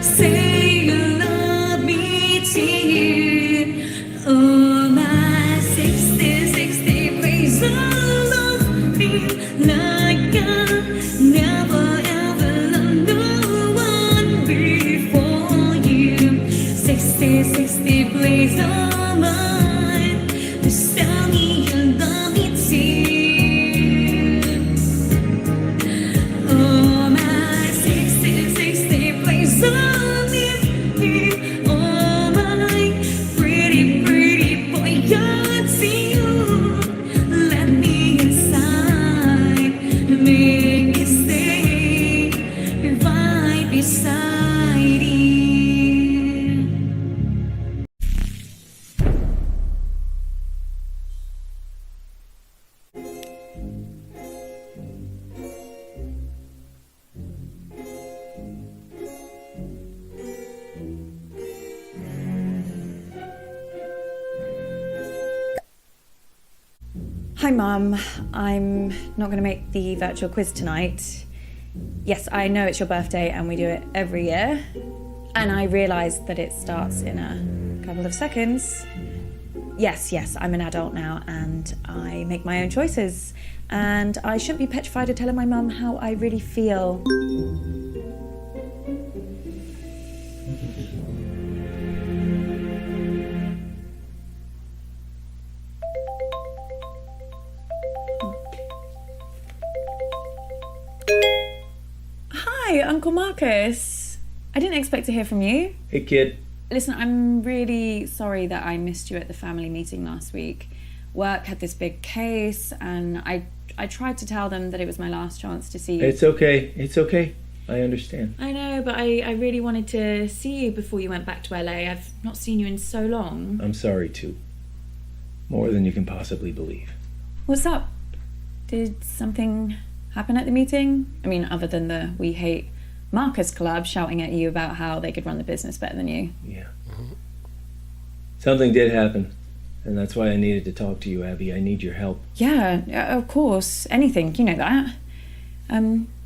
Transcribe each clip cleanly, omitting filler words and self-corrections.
Say you love me till oh my 60, please love me like I never ever loved no one before you. 60, please oh my, just tell me you love me till. Oh my 60, please love me. Oh my pretty boy, I see you. Let me inside, make me stay right beside you. Hi Mum, I'm not going to make the virtual quiz tonight. Yes, I know it's your birthday and we do it every year. And I realise that it starts in a couple of seconds. Yes, I'm an adult now and I make my own choices. And I shouldn't be petrified of telling my mum how I really feel. Hi, Uncle Marcus. I didn't expect to hear from you. Hey, kid. Listen, I'm really sorry that I missed you at the family meeting last week. Work had this big case, and I tried to tell them that it was my last chance to see you. It's okay. I understand. I know, but I really wanted to see you before you went back to LA. I've not seen you in so long. I'm sorry, too. More than you can possibly believe. What's up? Did something happen at the meeting? I mean, other than the We Hate Marcus Club shouting at you about how they could run the business better than you. Yeah. Something did happen, and that's why I needed to talk to you, Abby. I need your help. Yeah, of course. Anything, you know that.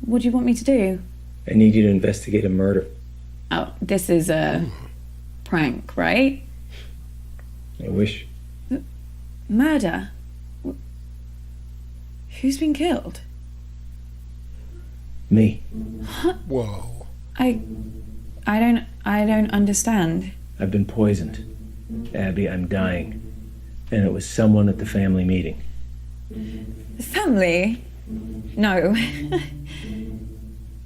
What do you want me to do? I need you to investigate a murder. Oh, this is a prank, right? I wish. Murder? Who's been killed? Me. Whoa. I don't understand. I've been poisoned. Abby, I'm dying. And it was someone at the family meeting. Family? No.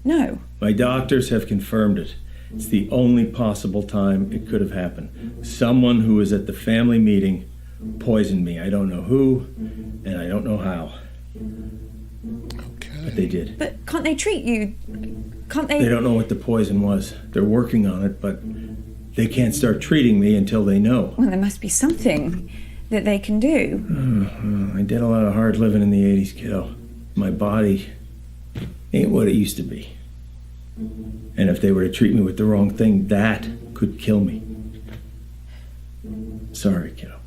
No. My doctors have confirmed it. It's the only possible time it could have happened. Someone who was at the family meeting poisoned me. I don't know who, and I don't know how. Okay. But they did. But can't they treat you? Can't they? They don't know what the poison was. They're working on it, but they can't start treating me until they know. Well, there must be something that they can do. I did a lot of hard living in the 80s, kiddo. My body ain't what it used to be. And if they were to treat me with the wrong thing, that could kill me. Sorry, kiddo.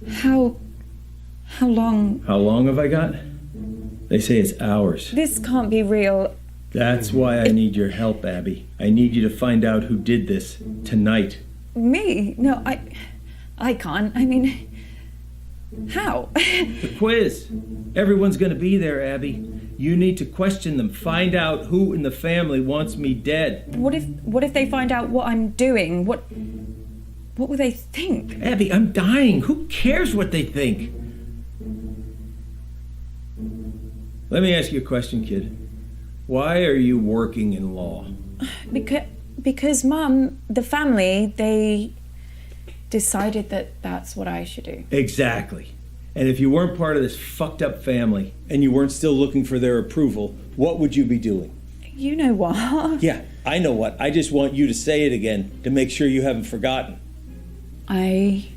How long? How long have I got? They say it's hours. This can't be real. That's why I need your help, Abby. I need you to find out who did this tonight. Me? No, I can't. I mean, how? The quiz. Everyone's gonna be there, Abby. You need to question them. Find out who in the family wants me dead. What if they find out what I'm doing? What will they think? Abby, I'm dying. Who cares what they think? Let me ask you a question, kid. Why are you working in law? Because Mum, the family, they decided that that's what I should do. Exactly. And if you weren't part of this fucked up family and you weren't still looking for their approval, what would you be doing? You know what? Yeah, I know what. I just want you to say it again to make sure you haven't forgotten. I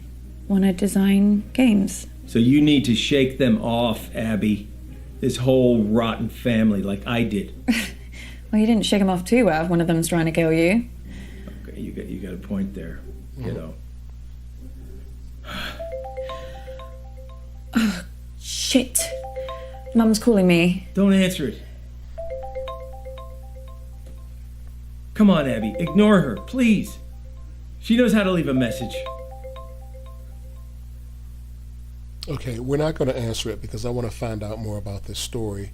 want to design games. So you need to shake them off, Abby. This whole rotten family like I did. Well, you didn't shake them off too well if one of them's trying to kill you. Okay, you got a point there, you know. Oh, shit. Mum's calling me. Don't answer it. Come Come on, Abby, ignore her, please. She knows how to leave a message. Okay, we're not going to answer it because I want to find out more about this story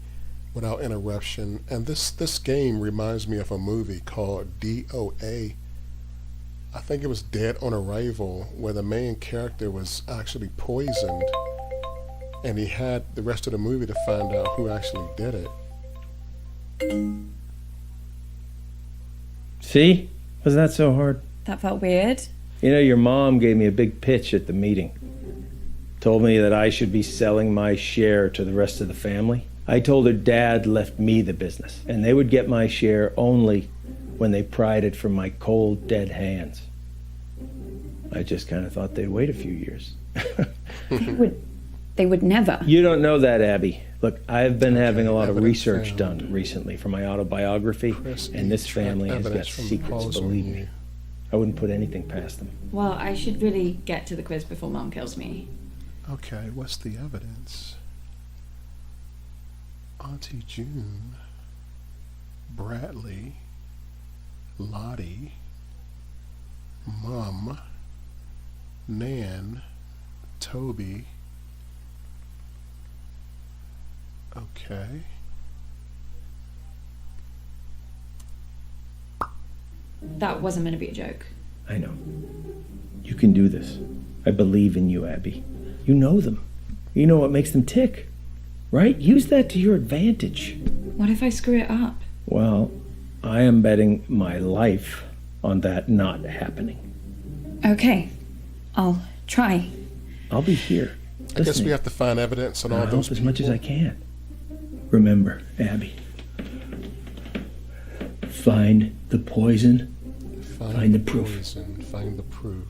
without interruption. And this game reminds me of a movie called DOA. I think it was Dead on Arrival, where the main character was actually poisoned, and he had the rest of the movie to find out who actually did it. See? Was that so hard? That felt weird. You know, your mom gave me a big pitch at the meeting. Told me that I should be selling my share to the rest of the family. I told her Dad left me the business, and they would get my share only when they pried it from my cold, dead hands. I just kind of thought they'd wait a few years. They would never. You don't know that, Abby. Look, I've been having a lot of Evidence research found. done recently for my autobiography, Press and this E, track family has got evidence from secrets, calls on believe you. me. I wouldn't put anything past them. Well, I should really get to the quiz before Mum kills me. Okay, what's the evidence? Auntie June, Bradley, Lottie, Mum, Nan, Toby. Okay. That wasn't meant to be a joke. I know. You can do this. I believe in you, Abby. You know them. You know what makes them tick, right? Use that to your advantage. What if I screw it up? Well, I am betting my life on that not happening. Okay, I'll try. I'll be here. I guess we have to find evidence on all I'll those help as much as people. I can. Remember, Abby. Find the poison. Find the proof. Poison, find the proof.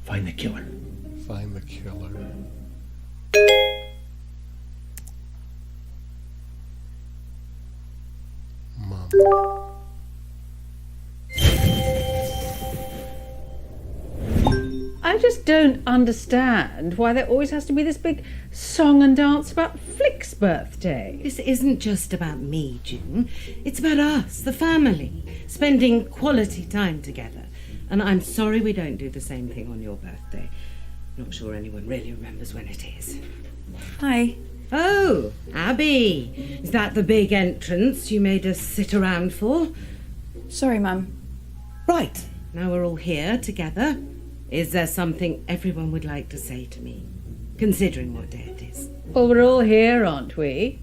Find the killer. Find the killer. Mom. I just don't understand why there always has to be this big song and dance about Flick's birthday. This isn't just about me, June. It's about us, the family, spending quality time together. And I'm sorry we don't do the same thing on your birthday. Not sure anyone really remembers when it is. Hi. Oh, Abby. Is that the big entrance you made us sit around for? Sorry, Mum. Right, now we're all here together. Is there something everyone would like to say to me, considering what day it is? Well, we're all here, aren't we?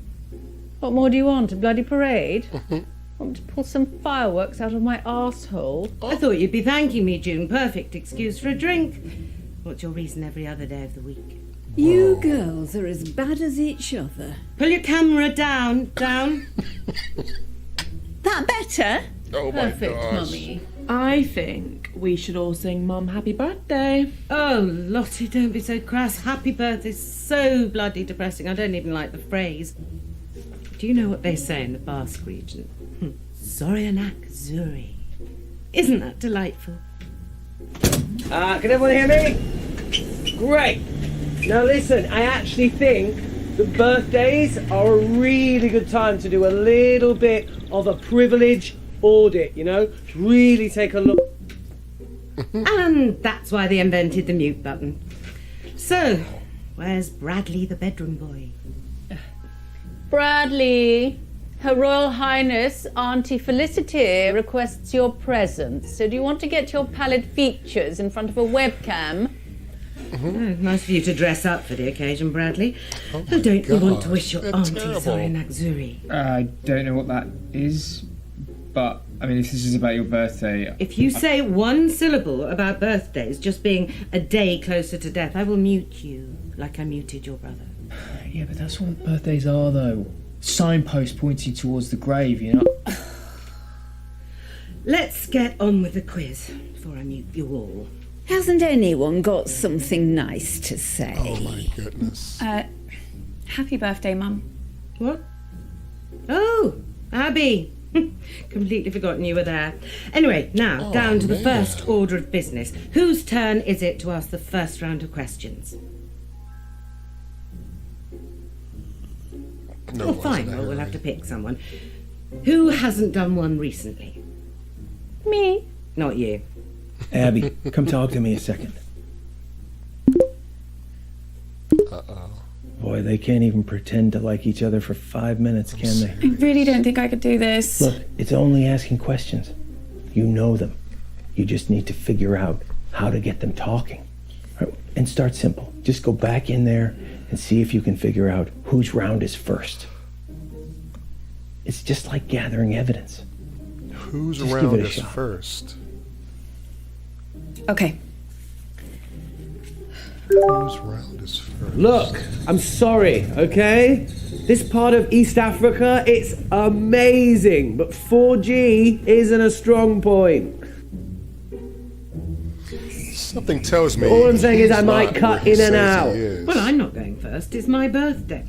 What more do you want? A bloody parade? Want me to pull some fireworks out of my arsehole? I thought you'd be thanking me, June. Perfect excuse for a drink. What's your reason every other day of the week? You girls are as bad as each other. Pull your camera down. That better? Oh my Perfect, gosh. Mummy. I think we should all sing Mum Happy Birthday. Oh, Lottie, don't be so crass. Happy birthday's so bloody depressing. I don't even like the phrase. Do you know what they say in the Basque region? Zorianak Zuri. Isn't that delightful? Can everyone hear me? Great. Now listen, I actually think that birthdays are a really good time to do a little bit of a privilege audit, you know? Really take a look. And that's why they invented the mute button. So, where's Bradley the bedroom boy? Bradley, Her Royal Highness Auntie Felicity requests your presence. So do you want to get your pallid features in front of a webcam? Oh, nice for you to dress up for the occasion, Bradley. Oh Oh, my don't you want to gosh, wish your they're auntie terrible. Zorianak Zuri? I don't know what that is, but I mean, if this is about your birthday, If you say one syllable about birthdays just being a day closer to death, I will mute you like I muted your brother. yeah, but that's what birthdays are, though. Signposts pointing towards the grave, you know. Let's get on with the quiz before I mute you all. Hasn't anyone got something nice to say? Oh my goodness. Happy birthday, Mum. What? Oh, Abby. Completely forgotten you were there. Anyway, now, down to the man. first order of business. Whose turn is it to ask the first round of questions? No, Oh, it wasn't fine. a Well, we'll have hurry. to pick someone. Who hasn't done one recently? Me? Not you. Abby, come talk to me a second. Uh-oh. Boy, they can't even pretend to like each other for 5 minutes, can they? I really don't think I could do this. Look, it's only asking questions. You know them. You just need to figure out how to get them talking. Right? And start simple. Just go back in there and see if you can figure out whose round is first. It's just like gathering evidence. Whose Just round give it a is shot. first? Okay. Whose round is first? Look, I'm sorry, okay? This part of East Africa, it's amazing, but 4G isn't a strong point. Something tells me. All I'm saying is I he's might not cut where he in and says he out. is. Well, I'm not going first. It's my birthday.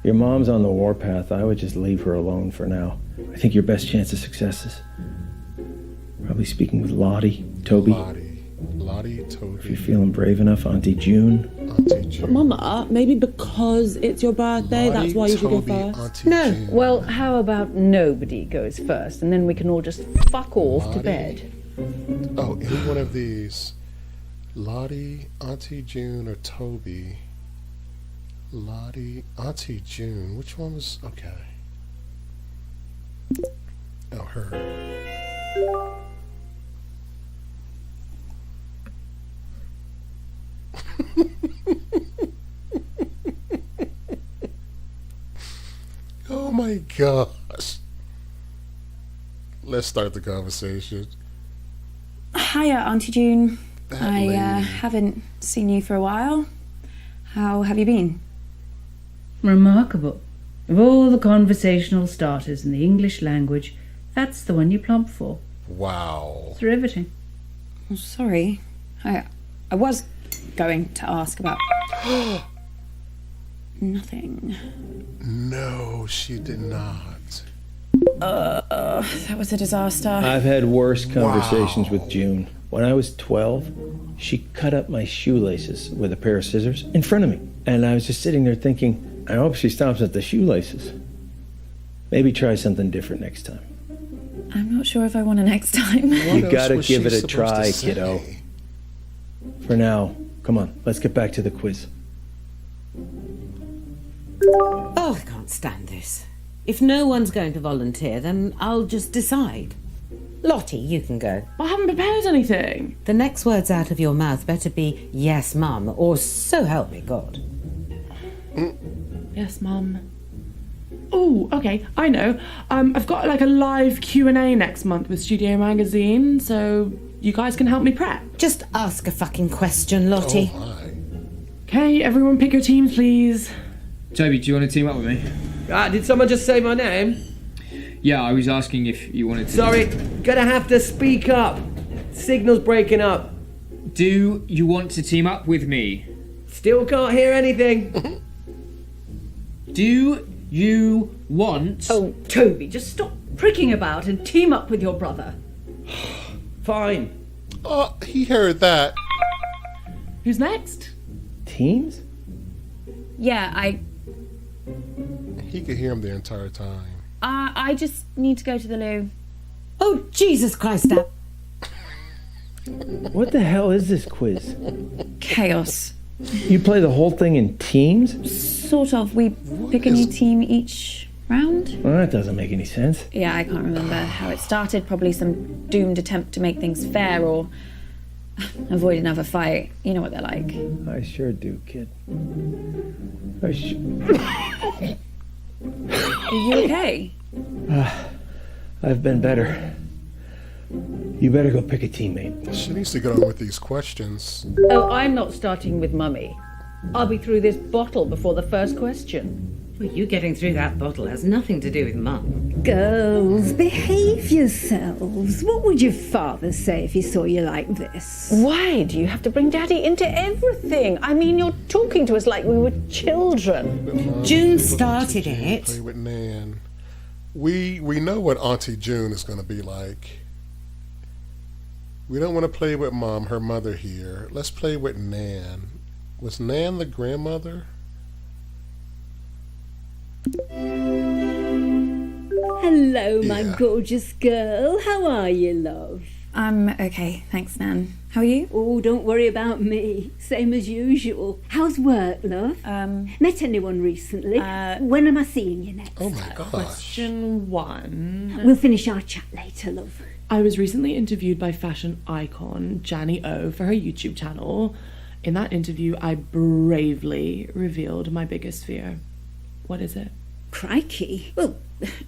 Your mom's on the warpath. I would just leave her alone for now. I think your best chance of success is probably speaking with Lottie, Toby. Lottie, If Toby, you're feeling brave enough, Auntie June. Auntie June. Mama, maybe because it's your birthday, that's why you should go Toby, first. Auntie No. June. Well, how about nobody goes first, and then we can all just fuck off to Lottie. bed? Oh, any one of these. Lottie, Auntie June, or Toby. Lottie, Auntie June. Which one was... Okay. Oh, her. Oh my gosh. Let's start the conversation. Hiya, Auntie June. That I lady. haven't seen you for a while. How have you been? Remarkable. Of all the conversational starters in the English language, that's the one you plump for. Wow. It's riveting. Oh, sorry. I was going to ask about... Nothing. No, she did not. That was a disaster. I've had worse conversations with June. When I was 12, she cut up my shoelaces with a pair of scissors in front of me. And I was just sitting there thinking, I hope she stops at the shoelaces. Maybe try something different next time. I'm not sure if I want to next time. What You else gotta was give she it a supposed to try, say? kiddo. For now, come on, let's get back to the quiz. Oh, I can't stand this. If no one's going to volunteer, then I'll just decide. Lottie, you can go. I haven't prepared anything. The next words out of your mouth better be yes, mum, or so help me God. Yes, Mum. Oh, okay, I know. I've got like a live Q&A next month with Studio Magazine, so you guys can help me prep. Just ask a fucking question, Lottie. Oh my. Okay, everyone pick your teams, please. Toby, do you want to team up with me? Did someone just say my name? Yeah, I was asking if you wanted to. Sorry, gonna have to speak up. Signal's breaking up. Do you want to team up with me? Still can't hear anything. Do you want... Oh, Toby, just stop pricking about and team up with your brother. Fine. Oh, he heard that. Who's next? Teams? Yeah, He could hear him the entire time. I just need to go to the loo. Oh, Jesus Christ, Dad. What the hell is this quiz? Chaos. You play the whole thing in teams? Sort of. We pick a new team each round. Well, that doesn't make any sense. Yeah, I can't remember how it started. Probably some doomed attempt to make things fair or avoid another fight. You know what they're like. I sure do, kid. Are you okay? I've been better. You better go pick a teammate. She needs to get on with these questions. Oh, I'm not starting with Mummy. I'll be through this bottle before the first question. Well, you getting through that bottle has nothing to do with Mum. Girls, behave yourselves. What would your father say if he saw you like this? Why do you have to bring Daddy into everything? I mean, you're talking to us like we were children. June started it. Play with Nan. We know what Auntie June is going to be like. We don't want to play with Mom, her mother here. Let's play with Nan. Was Nan the grandmother? Hello, my Yeah. gorgeous girl. How are you, love? I'm okay, thanks, Nan. How are you? Oh, don't worry about me. Same as usual. How's work, love? Met anyone recently? When am I seeing you next? Oh my gosh. Question 1. We'll finish our chat later, love. I was recently interviewed by fashion icon Janny O for her YouTube channel. In that interview, I bravely revealed my biggest fear. What is it? Crikey. Well,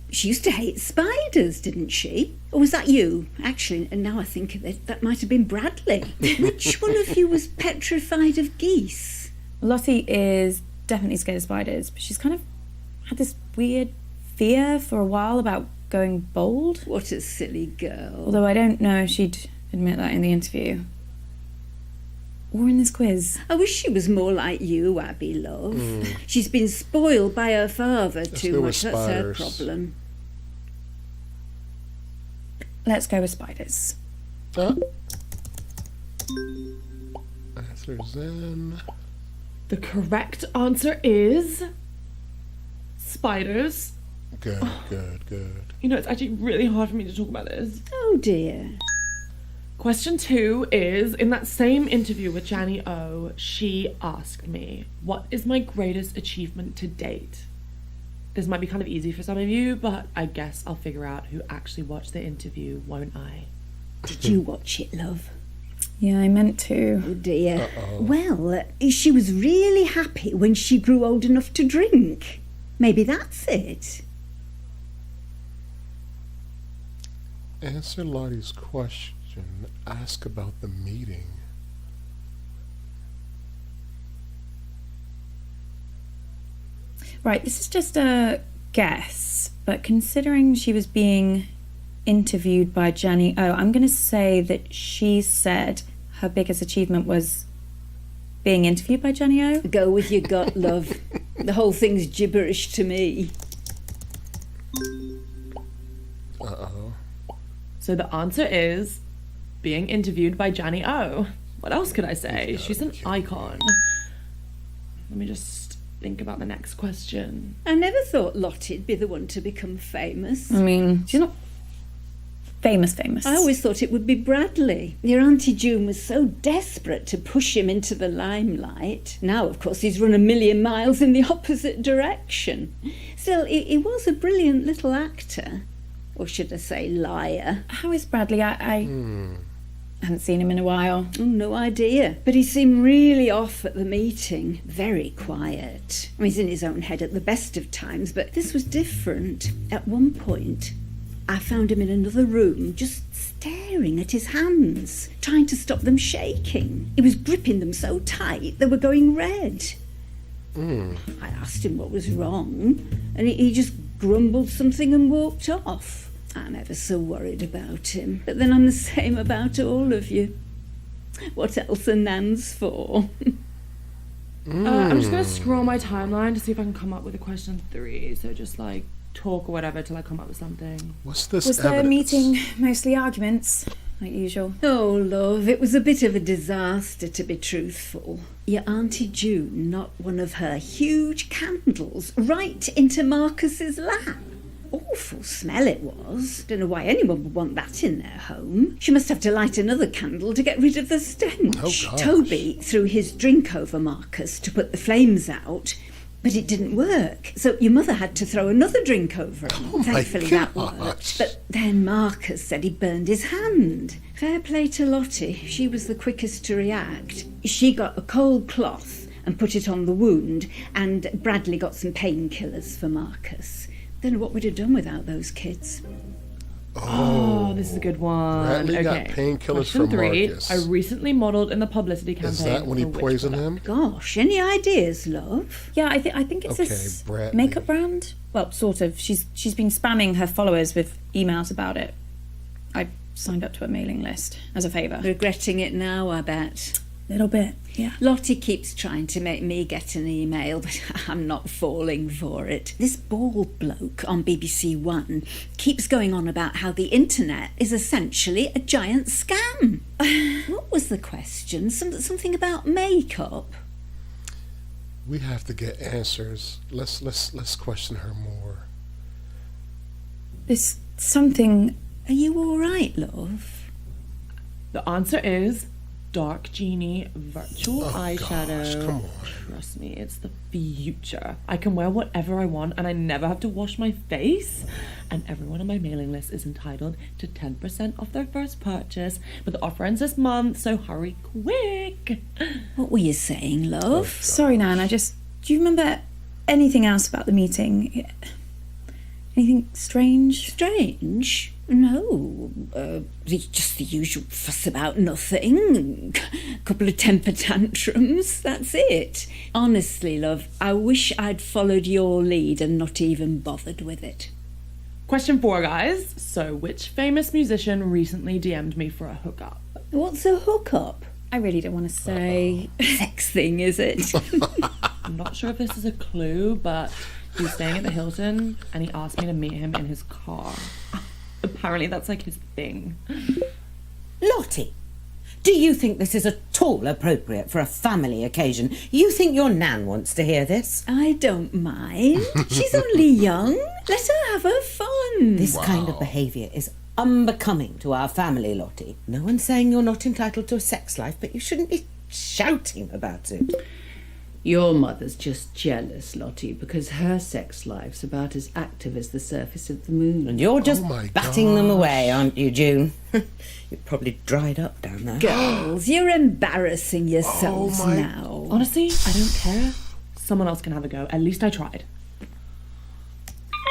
she used to hate spiders, didn't she? Or was that you? Actually, and now I think of it, that might have been Bradley. Which one of you was petrified of geese? Lottie is definitely scared of spiders, but she's kind of had this weird fear for a while about going bald. What a silly girl. Although I don't know if she'd admit that in the interview. Or in this quiz. I wish she was more like you, Abby, love. She's been spoiled by her father too go with much. That's her spiders. problem. Let's go with spiders. Answers in. The correct answer is spiders. Good, good, good. You know, it's actually really hard for me to talk about this. Oh dear. Question 2 is, in that same interview with Janny O, she asked me, what is my greatest achievement to date? This might be kind of easy for some of you, but I guess I'll figure out who actually watched the interview, won't I? Did you watch it, love? Yeah, I meant to. Oh dear. Well, she was really happy when she grew old enough to drink. Maybe that's it. Answer Lottie's question. Ask about the meeting. Right, this is just a guess, but considering she was being interviewed by Janny O, I'm going to say that she said her biggest achievement was being interviewed by Janny O. Go with your gut, love. The whole thing's gibberish to me. So the answer is being interviewed by Janny O. What else could I say? She's an icon. Let me just think about the next question. I never thought Lottie'd be the one to become famous. I mean, she's not famous. I always thought it would be Bradley. Your Auntie June was so desperate to push him into the limelight. Now, of course, he's run a million miles in the opposite direction. Still, he was a brilliant little actor. Or should I say liar? How is Bradley? I haven't seen him in a while. Oh, no idea. But he seemed really off at the meeting. Very quiet. I mean, he's in his own head at the best of times, but this was different. At one point, I found him in another room, just staring at his hands, trying to stop them shaking. He was gripping them so tight they were going red. I asked him what was wrong, and he just grumbled something and walked off. I'm ever so worried about him, but then I'm the same about all of you. What else are Nans for? I'm just going to scroll my timeline to see if I can come up with a question 3. So just like talk or whatever till I come up with something. What's this Was evidence? the meeting mostly arguments, like usual? Oh, love, it was a bit of a disaster, to be truthful. Your Auntie June knocked one of her huge candles right into Marcus's lap. Awful smell it was. Don't know why anyone would want that in their home. She must have to light another candle to get rid of the stench. Oh, gosh. Toby threw his drink over Marcus to put the flames out, but it didn't work. So your mother had to throw another drink over him. Oh, my Thankfully that gosh. worked. But then Marcus said he burned his hand. Fair play to Lottie. She was the quickest to react. She got a cold cloth and put it on the wound, and Bradley got some painkillers for Marcus. Don't know what we'd have done without those kids. Oh, this is a good one. Bradley got okay. painkillers Question from 3. Marcus. I recently modelled in the publicity campaign. Is that when he for which poisoned product? him? Gosh, any ideas, love? Yeah, I think it's Okay, this Bradley. makeup brand. Well, sort of. She's been spamming her followers with emails about it. I signed up to a mailing list as a favour. Regretting it now, I bet. Little bit, yeah. Lottie keeps trying to make me get an email, but I'm not falling for it. This bald bloke on BBC One keeps going on about how the internet is essentially a giant scam. What was the question? Something about makeup? We have to get answers. Let's question her more. There's something... Are you all right, love? The answer is Dark Genie Virtual Eyeshadow. Gosh, come on. Trust me, it's the future. I can wear whatever I want and I never have to wash my face. And everyone on my mailing list is entitled to 10% off their first purchase. But the offer ends this month, so hurry quick. What were you saying, love? Sorry, Nan, do you remember anything else about the meeting? Anything strange? Strange? No. Just the usual fuss about nothing. A couple of temper tantrums. That's it. Honestly, love, I wish I'd followed your lead and not even bothered with it. Question 4, guys. So, which famous musician recently DM'd me for a hookup? What's a hookup? I really don't want to say. Sex thing, is it? I'm not sure if this is a clue, but he's staying at the Hilton and he asked me to meet him in his car. Apparently that's like his thing. Lottie, do you think this is at all appropriate for a family occasion? You think your Nan wants to hear this? I don't mind. She's only young. Let her have her fun. This kind of behaviour is unbecoming to our family, Lottie. No one's saying you're not entitled to a sex life, but you shouldn't be shouting about it. Your mother's just jealous, Lottie, because her sex life's about as active as the surface of the moon. And you're just my batting them away, aren't you, June? You're probably dried up down there. Girls, you're embarrassing yourselves Oh my- now. Honestly, I don't care. Someone else can have a go. At least I tried.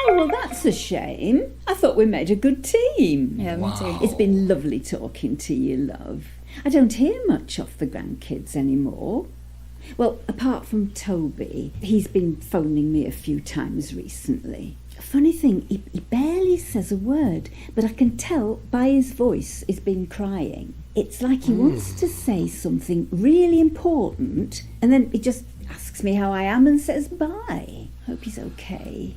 Oh, well, that's a shame. I thought we made a good team. Yeah, me too. It's been lovely talking to you, love. I don't hear much off the grandkids anymore. Well, apart from Toby, he's been phoning me a few times recently. Funny thing, he barely says a word, but I can tell by his voice he's been crying. It's like he wants to say something really important, and then he just asks me how I am and says bye. Hope he's okay.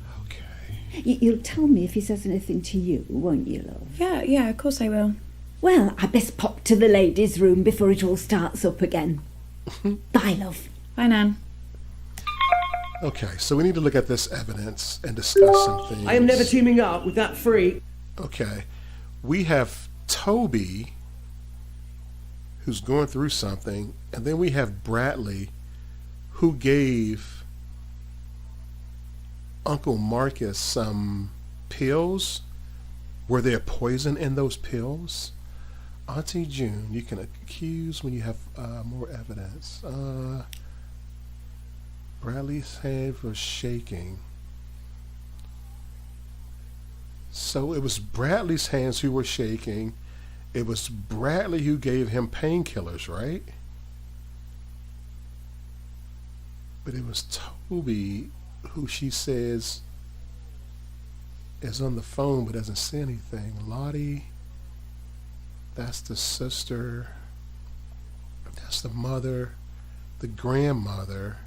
You'll tell me if he says anything to you, won't you, love? Yeah, of course I will. Well, I best pop to the ladies' room before it all starts up again. Bye, love. Bye, Nan. Okay, so we need to look at this evidence and discuss some things. I am never teaming up with that freak. Okay, we have Toby, who's going through something, and then we have Bradley, who gave Uncle Marcus some pills. Were there poison in those pills? Auntie June, you can accuse when you have more evidence. Bradley's hand was shaking. So it was Bradley's hands who were shaking. It was Bradley who gave him painkillers, right? But it was Toby who she says is on the phone but doesn't say anything. Lottie, that's the sister, that's the mother, the grandmother,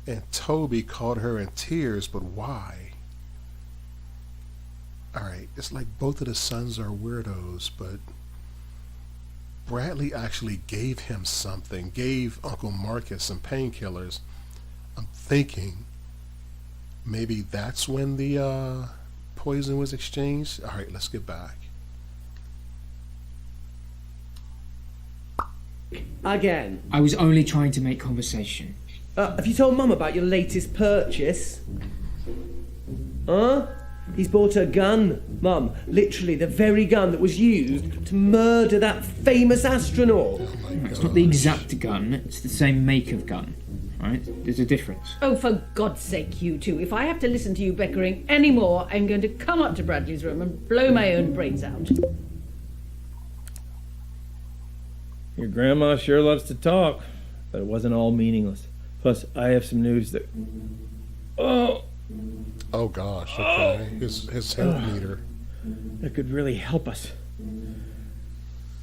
and Toby caught her in tears, but why? Alright, it's like both of the sons are weirdos, but Bradley actually gave him something, gave Uncle Marcus some painkillers. I'm thinking maybe that's when the poison was exchanged. Alright, let's get back. Again. I was only trying to make conversation. Have you told Mum about your latest purchase? Huh? He's bought a gun, Mum. Literally the very gun that was used to murder that famous astronaut. It's not the exact gun, it's the same make of gun. Right? There's a difference. Oh, for God's sake, you two. If I have to listen to you bickering anymore, I'm going to come up to Bradley's room and blow my own brains out. Your grandma sure loves to talk, but it wasn't all meaningless. Plus, I have some news that... Oh gosh, okay. His health meter. That could really help us.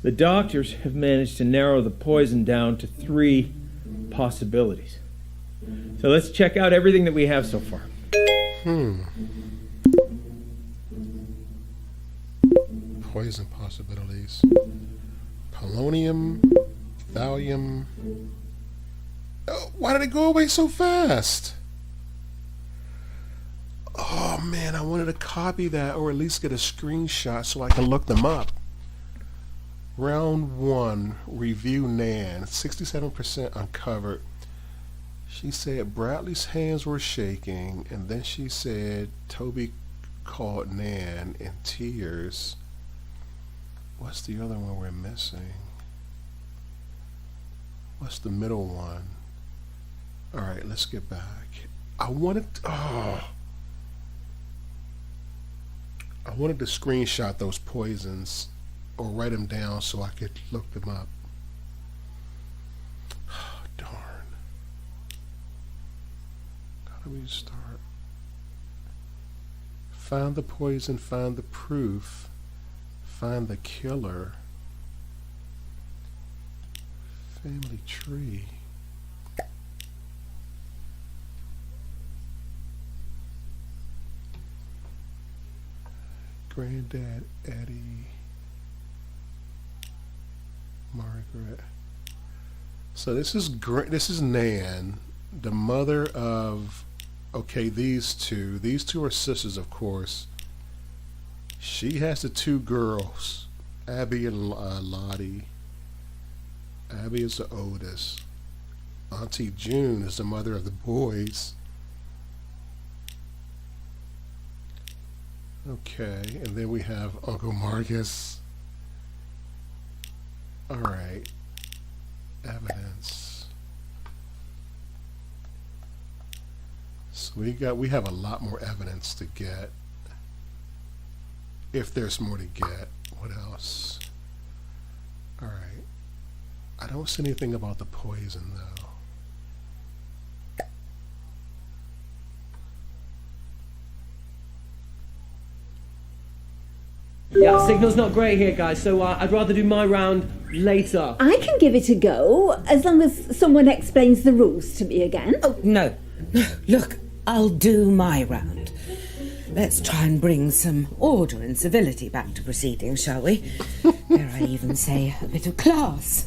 The doctors have managed to narrow the poison down to 3 possibilities. So let's check out everything that we have so far. Poison possibilities. Polonium, thallium. Oh, why did it go away so fast? Oh man, I wanted to copy that or at least get a screenshot so I can look them up. Round 1, review Nan, 67% uncovered. She said Bradley's hands were shaking, and then she said Toby called Nan in tears. What's the other one we're missing? What's the middle one? All right, let's get back. I wanted to screenshot those poisons or write them down so I could look them up. Darn. How do we start? Find the poison, find the proof, find the killer. Family tree. Granddad, Eddie, Margaret. So this is Nan, the mother of, okay, these two. These two are sisters, of course. She has the 2 girls, Abby and Lottie. Abby is the oldest. Auntie June is the mother of the boys. Okay, and then we have Uncle Marcus. All right, evidence. So we have a lot more evidence to get. If there's more to get, what else? All right. I don't see anything about the poison, though. Yeah, signal's not great here, guys, so I'd rather do my round later. I can give it a go, as long as someone explains the rules to me again. Oh, no. Look, I'll do my round. Let's try and bring some order and civility back to proceedings, shall we? Dare I even say a bit of class?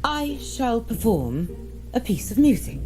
I shall perform a piece of music.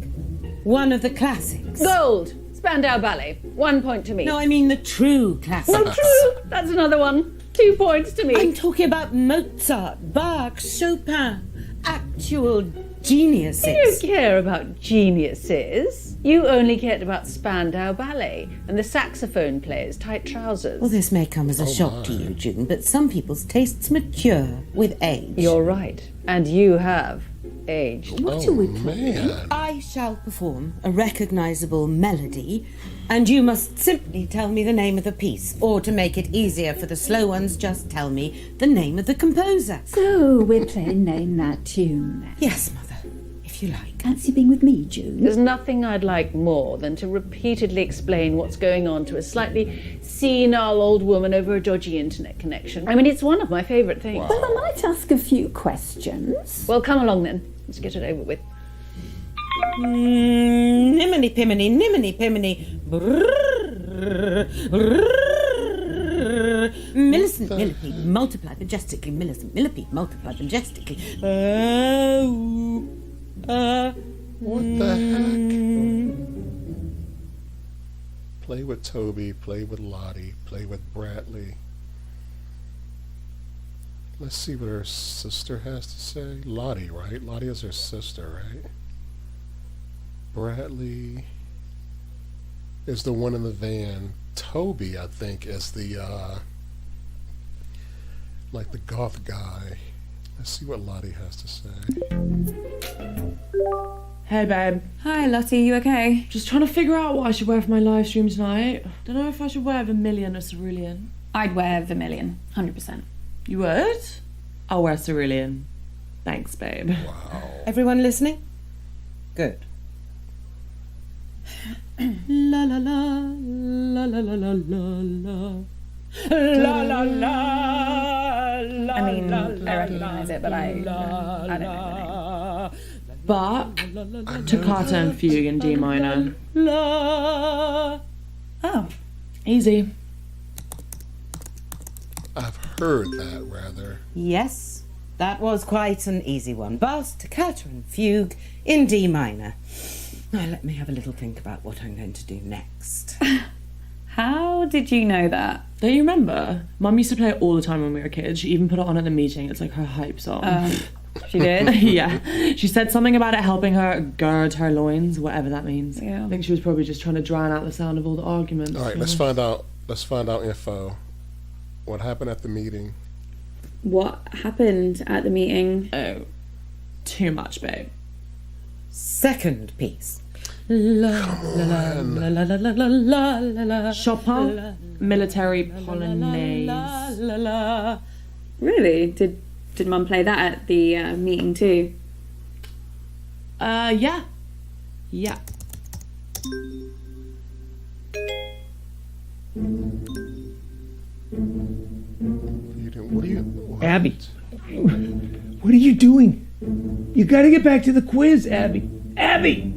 One of the classics. Gold! Spandau Ballet. 1 point to me. No, I mean the true classics. Oh, true! That's another one. 2 points to me. I'm talking about Mozart, Bach, Chopin. Actual geniuses. You don't care about geniuses. You only cared about Spandau Ballet and the saxophone player's tight trousers. Well, this may come as a shock to you, June, but some people's tastes mature with age. You're right. And you have aged. What are we playing? I shall perform a recognisable melody, and you must simply tell me the name of the piece, or to make it easier for the slow ones, just tell me the name of the composer. So we're playing Name That Tune then? Yes, Mother, if you like. Fancy being with me, June? There's nothing I'd like more than to repeatedly explain what's going on to a slightly senile old woman over a dodgy internet connection. I mean, it's one of my favourite things. Well, I might ask a few questions. Well, come along then. Let's get it over with. Niminy piminy, niminy piminy. Millicent millipede multiplied majestically. Millicent millipede multiplied majestically. What the heck? Play with Toby, play with Lottie, play with Bradley. Let's see what her sister has to say. Lottie, right? Lottie is her sister, right? Bradley is the one in the van. Toby, I think, is the, like the goth guy. Let's see what Lottie has to say. Hey, babe. Hi, Lottie, you okay? Just trying to figure out what I should wear for my live stream tonight. Don't know if I should wear vermilion or cerulean. I'd wear vermilion, 100%. You would? I'll wear cerulean. Thanks, babe. Wow. Everyone listening? Good. La la la la la la la la la la la. I mean, I recognise it, but I don't know the name. But Toccata and Fugue in D minor. Oh. Easy. I've heard that, rather. Yes, that was quite an easy one. Bass, Toccata and Fugue in D minor. Now let me have a little think about what I'm going to do next. How did you know that? Don't you remember? Mum used to play it all the time when we were kids. She even put it on at the meeting. It's like her hype song. She did? Yeah. She said something about it helping her gird her loins, whatever that means. Yeah. I think she was probably just trying to drown out the sound of all the arguments. All right, let's find out info. What happened at the meeting? What happened at the meeting? Oh, too much, babe. Second piece. Chopin, military polonaise. Really? Did Mum play that at the meeting too? Yeah. Yeah. What are you? Abby, what are you doing? You gotta get back to the quiz, Abby. Abby!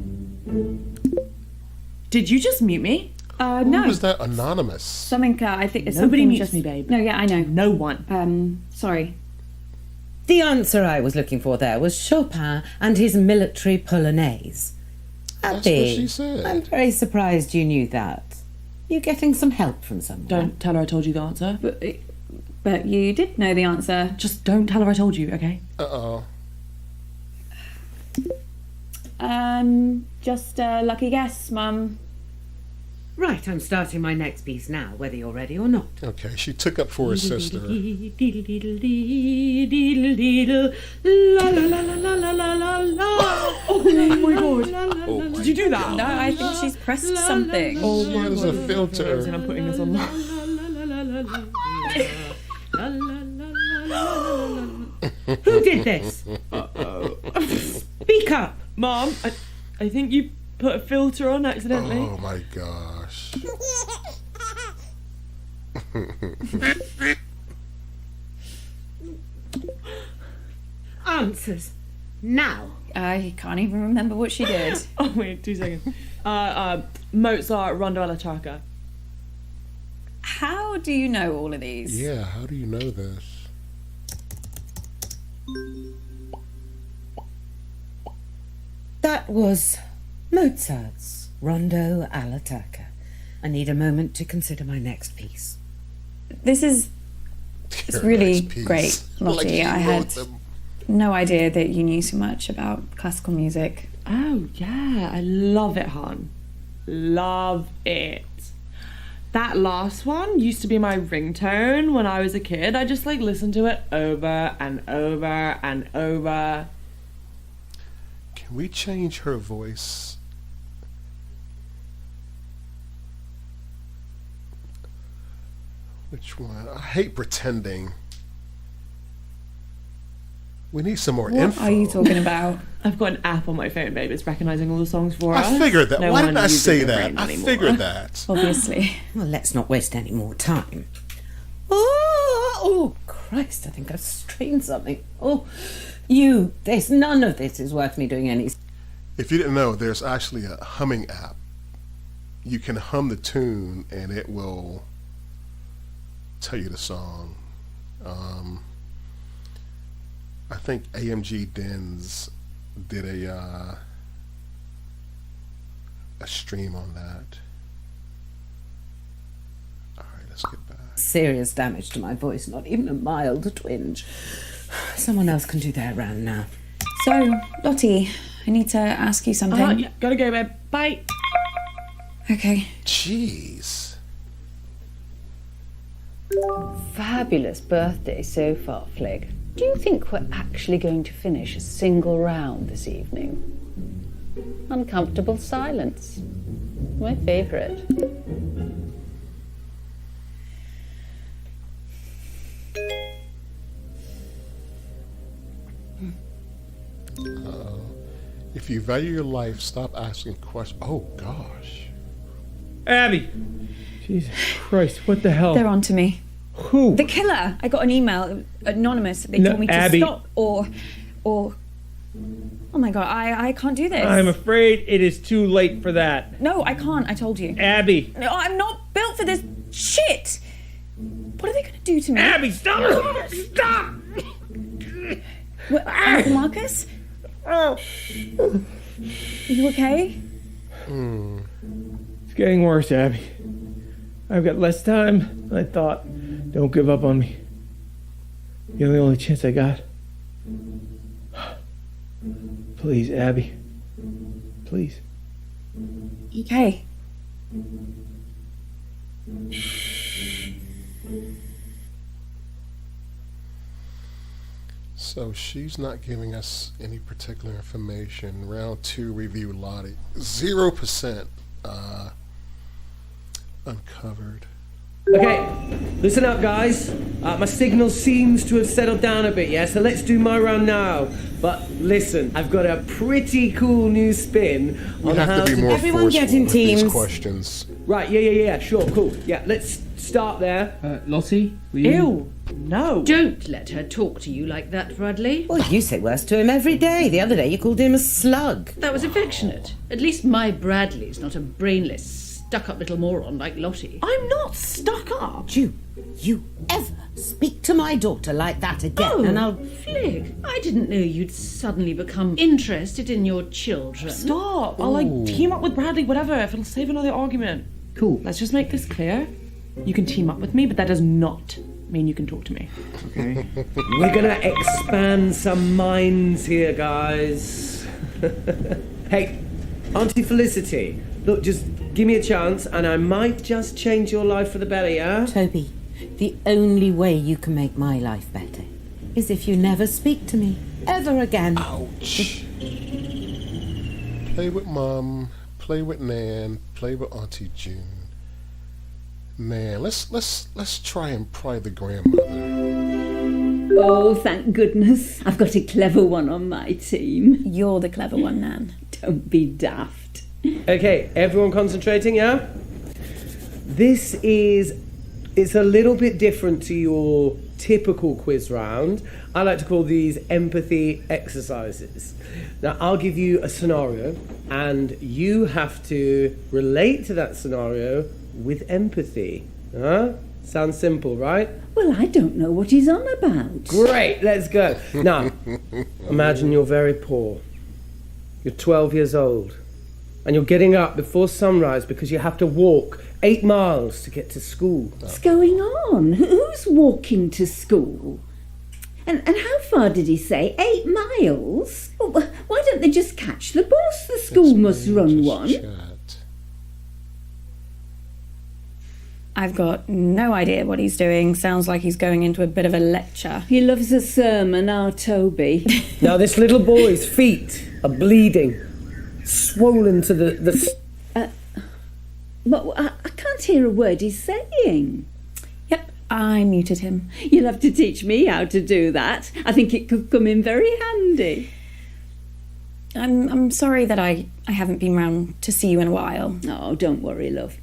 Did you just mute me? No. Who was that anonymous? Something, I think it's Nobody something mutes just... me, babe. No, yeah, I know. No one. Sorry. The answer I was looking for there was Chopin and his military polonaise. That's Abby, what she said. I'm very surprised you knew that. You getting some help from someone? Don't tell her I told you the answer. But you did know the answer. Just don't tell her I told you, okay? Uh-oh. Just a lucky guess, Mum. Right, I'm starting my next piece now, whether you're ready or not. Okay, she took up for her sister. La la la la la la la la la. Oh my god. Did you do that? No, I think she's pressed something. Oh my, there's a filter. And I'm putting this on. Who did this? Speak up. Mom, I think you put a filter on accidentally. Oh my gosh. Answers. Now. I can't even remember what she did. Oh wait, 2 seconds. Mozart, Rondo alla Turca. How do you know all of these? Yeah, how do you know this? That was Mozart's Rondo alla Turca. I need a moment to consider my next piece. This is... It's really great, Lottie. I had no idea that you knew so much about classical music. Oh yeah, I love it, hon. Love it. That last one used to be my ringtone when I was a kid. I just listened to it over and over and over. Can we change her voice? Which one? I hate pretending. We need some more info. What are you talking about? I've got an app on my phone, babe. It's recognizing all the songs for us. I figured that. No Why one didn't I uses say their that? brain I anymore. figured that. Obviously. Well, let's not waste any more time. Oh, Christ, I think I've strained something. There's none of this is worth me doing any. If you didn't know, there's actually a humming app. You can hum the tune and it will tell you the song. I think AMG Dens did a stream on that. All right, let's get back. Serious damage to my voice, not even a mild twinge. Someone else can do their round now. So, Lottie, I need to ask you something. Yeah, gotta go, babe. Bye. Okay. Jeez. Fabulous birthday so far, Flig. Do you think we're actually going to finish a single round this evening? Uncomfortable silence. My favourite. If you value your life, stop asking questions. Oh, gosh. Abby! Jesus Christ, what the hell? They're on to me. Who? The killer. I got an email, anonymous. They No, told me to Abby. stop or... Oh my God, I can't do this. I'm afraid it is too late for that. No, I can't. I told you. Abby! No, I'm not built for this shit. What are they going to do to me? Abby, stop! Stop! What, Uncle Marcus? Oh. Are you okay? It's getting worse, Abby. I've got less time than I thought. Don't give up on me. You're the only chance I got. Please, Abby. Please. Okay. So she's not giving us any particular information. Round 2 review Lottie. 0% uncovered. Okay, listen up, guys. My signal seems to have settled down a bit, yeah? So let's do my round now. But listen, I've got a pretty cool new spin on have how to be more Everyone forceful get in with these teams. questions. Right, yeah, sure, cool. Yeah, let's start there. Lottie, will you? Ew, no. Don't let her talk to you like that, Bradley. Well, you say worse to him every day. The other day you called him a slug. That was affectionate. At least my Bradley's not a brainless, stuck-up little moron like Lottie. I'm not stuck up. You ever speak to my daughter like that again, and I'll... Flig, I didn't know you'd suddenly become interested in your children. Stop. I'll team up with Bradley, whatever, if it'll save another argument. Cool. Let's just make this clear. You can team up with me, but that does not mean you can talk to me. Okay. We're gonna expand some minds here, guys. Hey, Auntie Felicity, look, just give me a chance and I might just change your life for the better, yeah? Toby, the only way you can make my life better is if you never speak to me ever again. Ouch. Play with Mum, play with Nan, play with Auntie June. Man, let's try and pry the grandmother. Oh, thank goodness. I've got a clever one on my team. You're the clever one, Nan. Don't be daft. Okay, everyone concentrating, yeah? It's a little bit different to your typical quiz round. I like to call these empathy exercises. Now, I'll give you a scenario, and you have to relate to that scenario with empathy. Huh? Sounds simple, right? Well, I don't know what he's on about. Great, let's go. Now, imagine you're very poor. You're 12 years old, and you're getting up before sunrise because you have to walk 8 miles to get to school. What's going on? Who's walking to school? And how far did he say? 8 miles? Well, why don't they just catch the bus? The school must run one. Chat. I've got no idea what he's doing. Sounds like he's going into a bit of a lecture. He loves a sermon, our Toby. Now, this little boy's feet are bleeding, swollen to the But I can't hear a word he's saying. Yep, I muted him. You'll have to teach me how to do that. I think it could come in very handy. I'm sorry that I haven't been round to see you in a while. Oh, don't worry, love.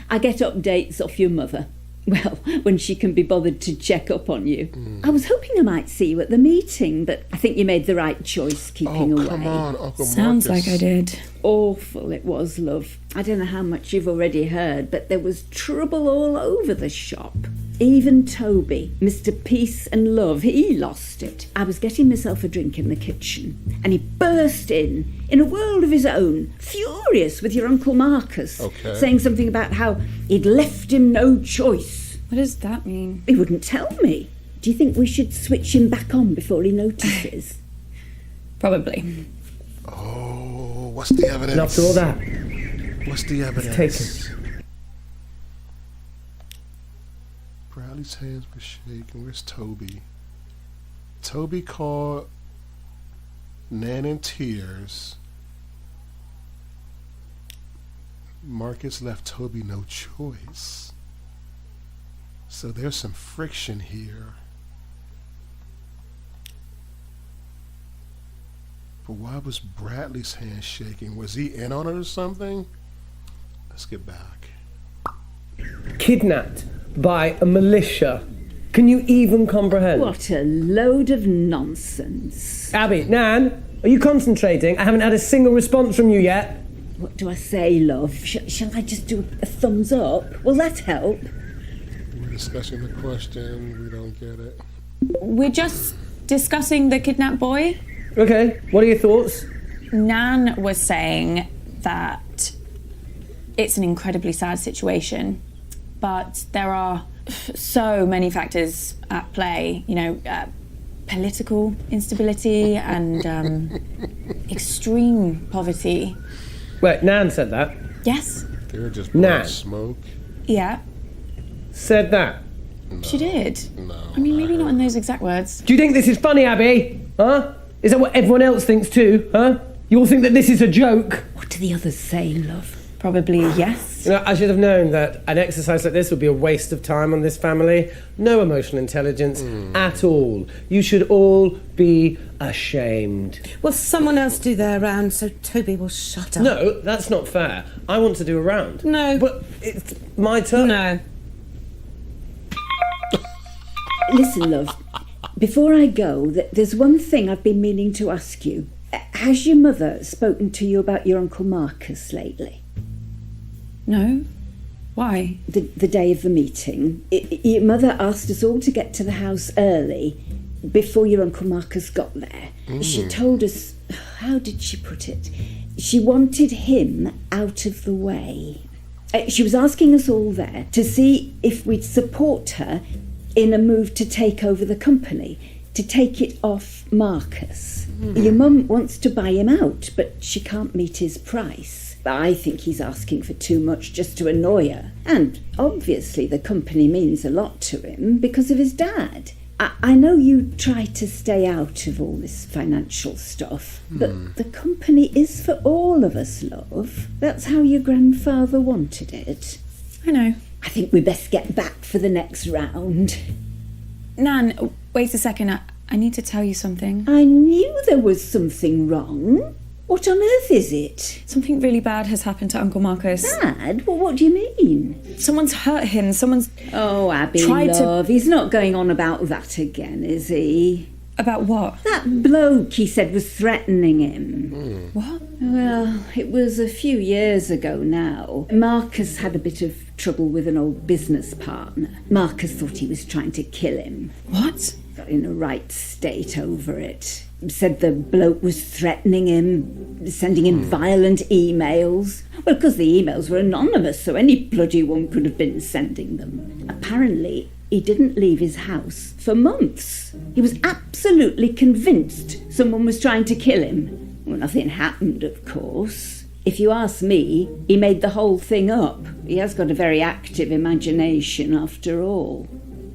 I get updates off your mother. Well, when she can be bothered to check up on you. I was hoping I might see you at the meeting, but I think you made the right choice keeping away. Come on, Uncle Sounds Marcus. like I did. Awful it was, love. I don't know how much you've already heard, but there was trouble all over the shop. Even Toby, Mr. Peace and Love, he lost it. I was getting myself a drink in the kitchen, and he burst in a world of his own, furious with your Uncle Marcus, saying something about how he'd left him no choice. What does that mean? He wouldn't tell me. Do you think we should switch him back on before he notices? Probably. Oh, what's the evidence? And after all that, What's the evidence? taken. Bradley's hands were shaking. Where's Toby? Toby called Nan in tears. Marcus left Toby no choice. So there's some friction here. But why was Bradley's hand shaking? Was he in on it or something? Let's get back. Kidnapped by a militia. Can you even comprehend? What a load of nonsense. Abby, Nan, are you concentrating? I haven't had a single response from you yet. What do I say, love? Shall I just do a thumbs up? Will that help? We're discussing the question. We don't get it. We're just discussing the kidnapped boy. Okay, what are your thoughts? Nan was saying that it's an incredibly sad situation, but there are so many factors at play, political instability and extreme poverty. Wait, Nan said that? Yes? They're just Nah. blowing smoke. Yeah, Said that? she did. No. I mean, maybe not in those exact words. Do you think this is funny, Abby? Huh? Is that what everyone else thinks too? Huh? You all think that this is a joke? What do the others say, love? Probably yes. I should have known that an exercise like this would be a waste of time on this family. No emotional intelligence at all. You should all be ashamed. Will someone else do their round so Toby will shut up? No, that's not fair. I want to do a round. No. But it's my turn. No. Listen, love, before I go, there's one thing I've been meaning to ask you. Has your mother spoken to you about your Uncle Marcus lately? No? Why? The day of the meeting, your mother asked us all to get to the house early before your Uncle Marcus got there. She told us, how did she put it? She wanted him out of the way. She was asking us all there to see if we'd support her in a move to take over the company, to take it off Marcus. Your mum wants to buy him out, but she can't meet his price. I think he's asking for too much just to annoy her. And obviously the company means a lot to him because of his dad. I know you try to stay out of all this financial stuff, but the company is for all of us, love. That's how your grandfather wanted it. I know. I think we best get back for the next round. Nan, wait a second. I need to tell you something. I knew there was something wrong. What on earth is it? Something really bad has happened to Uncle Marcus. Bad? Well, what do you mean? Someone's hurt him. Someone's... Oh, Abby, tried love, he's not going on about that again, is he? About what? That bloke he said was threatening him. What? Well, it was a few years ago now. Marcus had a bit of trouble with an old business partner. Marcus thought he was trying to kill him. What? Got in a right state over it. Said the bloke was threatening him, sending him violent emails. Well, because the emails were anonymous, so any bloody one could have been sending them. Apparently, he didn't leave his house for months. He was absolutely convinced someone was trying to kill him. Well, nothing happened, of course. If you ask me, he made the whole thing up. He has got a very active imagination, after all.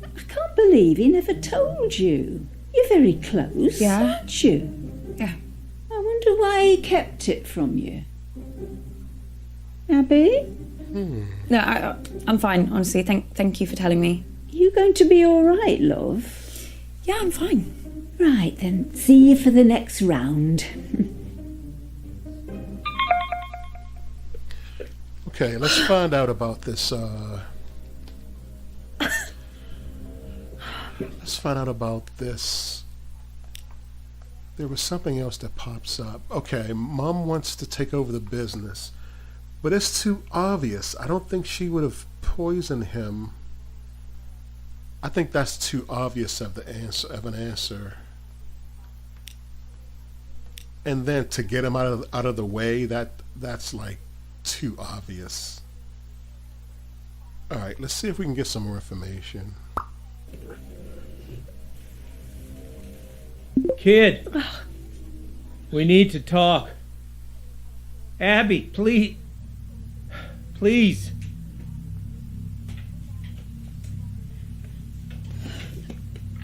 I can't believe he never told you. You're very close, aren't you? Yeah. I wonder why he kept it from you. Abby? No, I'm fine, honestly. Thank you for telling me. You going to be all right, love? Yeah, I'm fine. Right, then. See you for the next round. Okay, let's find out about this. Let's find out about this. There was something else that pops up. Okay, Mom wants to take over the business, but it's too obvious. I don't think she would have poisoned him. I think that's too obvious of an answer. And then to get him out of the way, that's like too obvious. All right, let's see if we can get some more information. Kid, we need to talk. Abby, please. Please.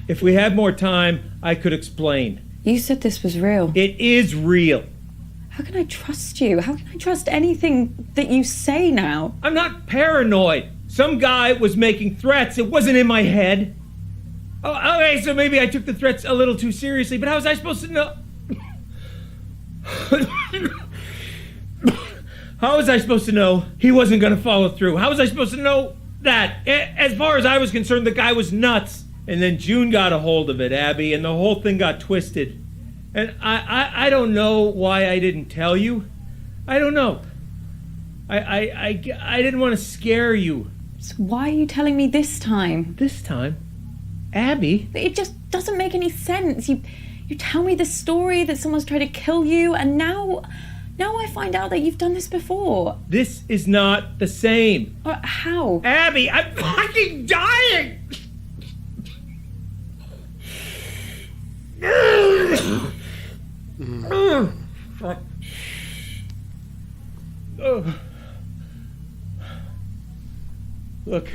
If we had more time, I could explain. You said this was real. It is real. How can I trust you? How can I trust anything that you say now? I'm not paranoid. Some guy was making threats. It wasn't in my head. Oh, okay, so maybe I took the threats a little too seriously, but how was I supposed to know? How was I supposed to know he wasn't going to follow through? How was I supposed to know that? As far as I was concerned, the guy was nuts. And then June got a hold of it, Abby, and the whole thing got twisted. And I don't know why I didn't tell you. I don't know. I didn't want to scare you. So why are you telling me this time? This time? Abby? It just doesn't make any sense. You tell me the story that someone's tried to kill you, and now Now I find out that you've done this before. This is not the same. How? Abby, I'm fucking dying! Look,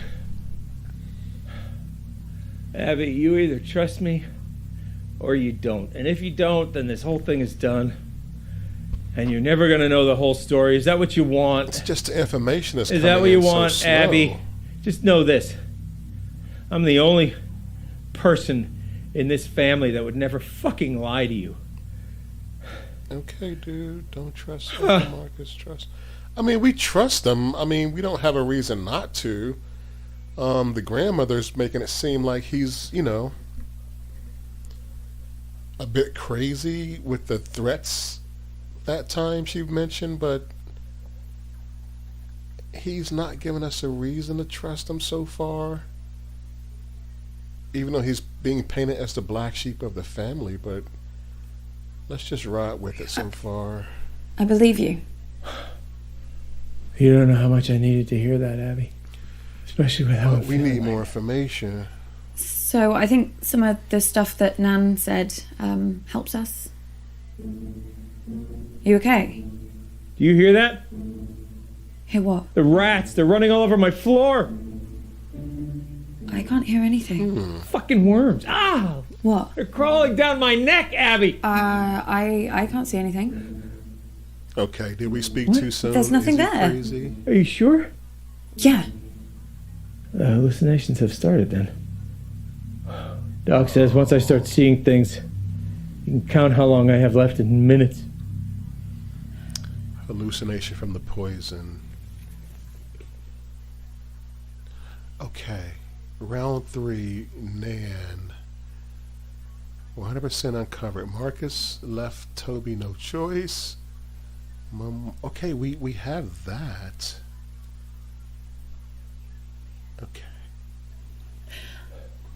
Abby, you either trust me or you don't. And if you don't, then this whole thing is done. And you're never going to know the whole story. Is that what you want? It's just the information that's Is coming that what you in so want, slow. Abby? Just know this. I'm the only person in this family that would never fucking lie to you. Okay, dude, don't trust Marcus. Trust. I mean, we trust them. I mean, we don't have a reason not to. The grandmother's making it seem like he's, you know, a bit crazy with the threats that time she mentioned, but he's not giving us a reason to trust him so far. Even though he's being painted as the black sheep of the family, but let's just ride with it so far. I believe you. You don't know how much I needed to hear that, Abby. Especially with how we need more information. So I think some of the stuff that Nan said helps us. You okay? Do you hear that? Hear what? The rats, they're running all over my floor. I can't hear anything. Fucking worms. Ah! What? They're crawling down my neck, Abby. I can't see anything. Okay, did we speak too soon? There's nothing Is he there. Crazy? Are you sure? Yeah. The hallucinations have started then. Doc says once I start seeing things, you can count how long I have left in minutes. Hallucination from the poison. Okay, round 3, Nan. 100% uncovered. Marcus left Toby no choice. Okay, we have that. Okay.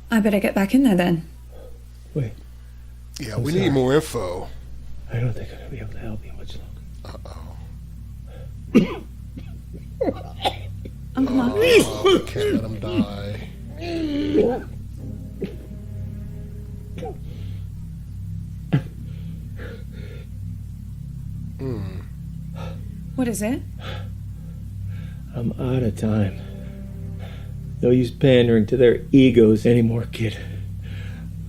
I better get back in there then. Wait. Yeah, I'm we sorry. need more info. I don't think I'm going to be able to help you much longer. Uncle Mark. Oh, can't let him die. What is it? I'm out of time. No use pandering to their egos anymore, kid.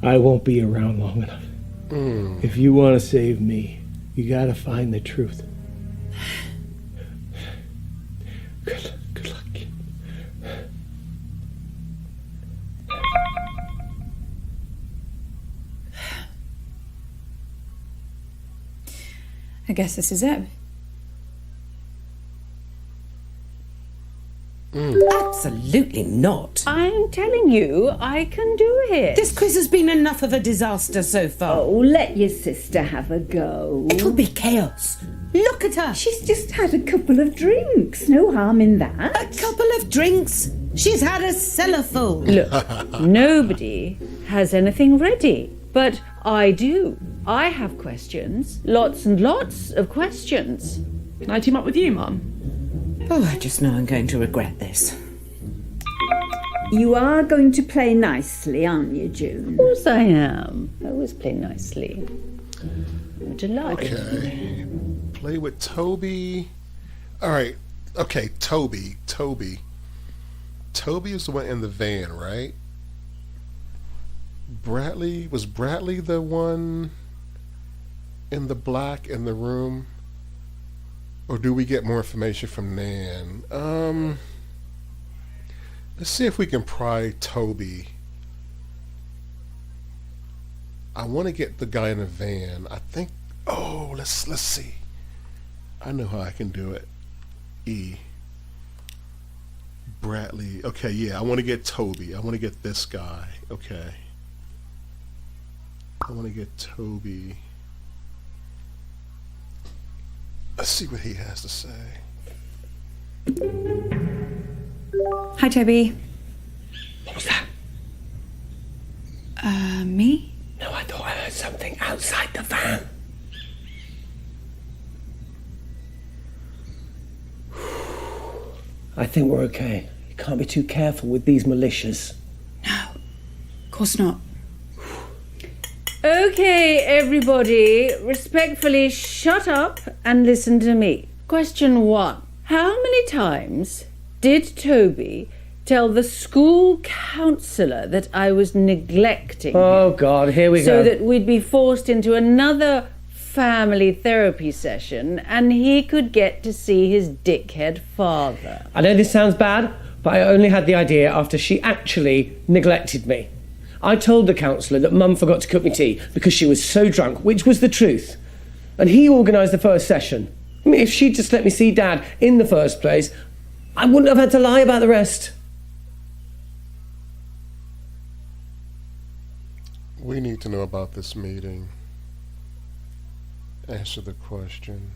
I won't be around long enough. If you want to save me, you gotta find the truth. Good luck, kid. I guess this is it. Absolutely not. I'm telling you, I can do it. This quiz has been enough of a disaster so far. Oh, let your sister have a go. It'll be chaos. Look at her. She's just had a couple of drinks. No harm in that. A couple of drinks. She's had a cellar full. Look, nobody has anything ready, but I do. I have questions. Lots and lots of questions. Can I team up with you, Mum? Oh, I just know I'm going to regret this. You are going to play nicely, aren't you, June? Of course I am. I always play nicely. I'm delighted. Okay. Play with Toby. All right. Okay, Toby. Toby is the one in the van, right? Was Bradley the one in the black in the room? Or do we get more information from Nan? Let's see if we can pry Toby. I want to get the guy in the van. I think. Oh, let's see. I know how I can do it. Bradley. Okay, yeah. I want to get Toby. I want to get this guy. Okay. I want to get Toby. Let's see what he has to say. Hi, Toby. What was that? Me? No, I thought I heard something outside the van. I think we're okay. You can't be too careful with these militias. Of course not. Okay, everybody, respectfully shut up and listen to me. Question 1. How many times did Toby tell the school counsellor that I was neglecting Oh, God, here we so go. that we'd be forced into another family therapy session and he could get to see his dickhead father? I know this sounds bad, but I only had the idea after she actually neglected me. I told the counsellor that Mum forgot to cook me tea because she was so drunk, which was the truth. And he organised the first session. I mean, if she'd just let me see Dad in the first place, I wouldn't have had to lie about the rest. We need to know about this meeting. Answer the question.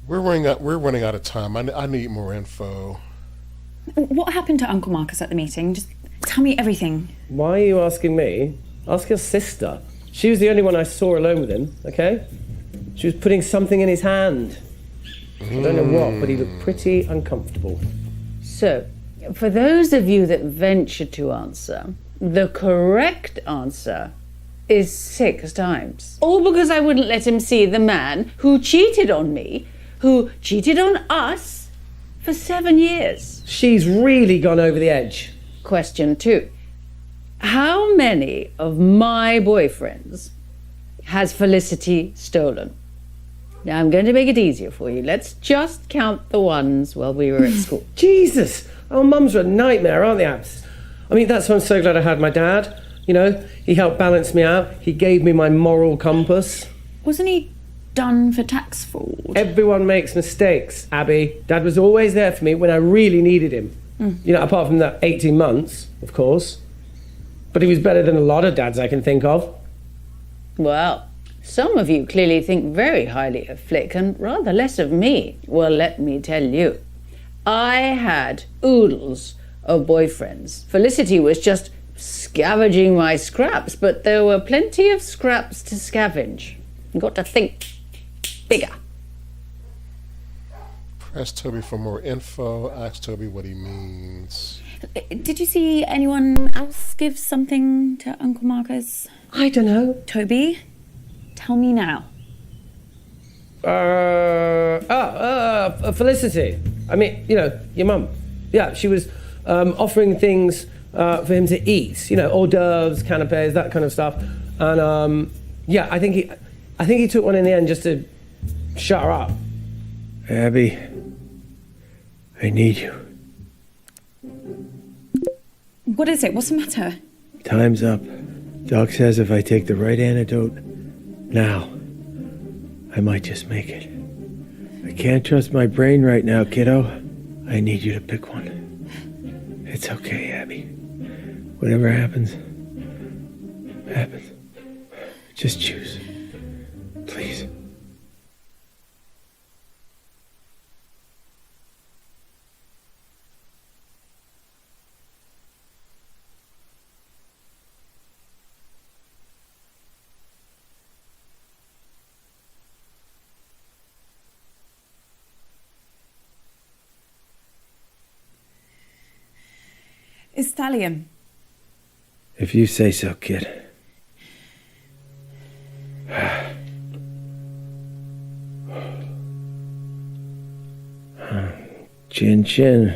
We're running out of time. I need more info. What happened to Uncle Marcus at the meeting? Just tell me everything. Why are you asking me? Ask your sister. She was the only one I saw alone with him, okay? She was putting something in his hand. I don't know what, but he looked pretty uncomfortable. So, for those of you that venture to answer, the correct answer is 6 times. All because I wouldn't let him see the man who cheated on me, who cheated on us for 7 years. She's really gone over the edge. Question 2. How many of my boyfriends has Felicity stolen? Now, I'm going to make it easier for you. Let's just count the ones while we were at school. Jesus! Our mums are a nightmare, aren't they, Abs? I mean, that's why I'm so glad I had my dad. You know, he helped balance me out. He gave me my moral compass. Wasn't he done for tax fraud? Everyone makes mistakes, Abby. Dad was always there for me when I really needed him. You know, apart from that 18 months, of course. But he was better than a lot of dads I can think of. Well, some of you clearly think very highly of Flick and rather less of me. Well, let me tell you. I had oodles of boyfriends. Felicity was just scavenging my scraps, but there were plenty of scraps to scavenge. You got to think bigger. Press Toby for more info. Ask Toby what he means. Did you see anyone else give something to Uncle Marcus? I don't know. Toby, tell me now. Felicity. I mean, you know, your mum. Yeah, she was offering things for him to eat. You know, hors d'oeuvres, canapes, that kind of stuff. And yeah, I think he took one in the end just to shut her up. Abby, I need you. What is it? What's the matter? Time's up. Doc says if I take the right antidote now, I might just make it. I can't trust my brain right now, kiddo. I need you to pick one. It's okay, Abby. Whatever happens, happens. Just choose. Please. It's thallium. If you say so, kid. Chin chin.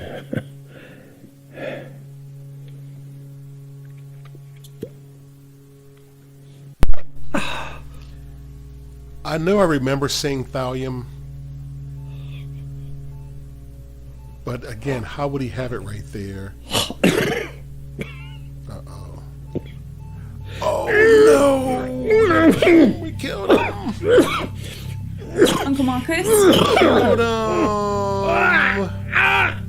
I know I remember seeing thallium, but again, how would he have it right there? Uh-oh. Oh no! We killed him! Uncle Marcus? Killed him! Oh man!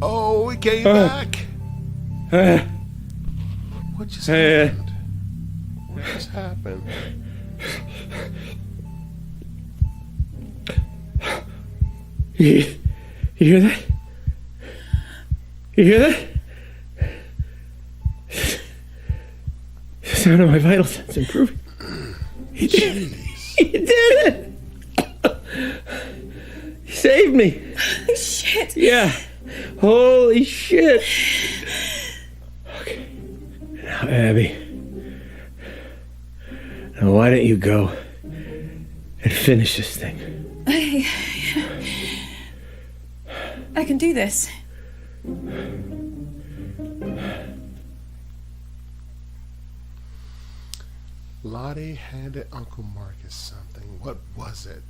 Oh, he came back! What just happened? What just happened? You hear that? You hear that? The sound of my vital signs improving. He did it. He did it. He saved me. Shit. Yeah. Holy shit. Okay. Now, Abby. Now, why don't you go and finish this thing? I can do this. Lottie handed Uncle Marcus something. What was it?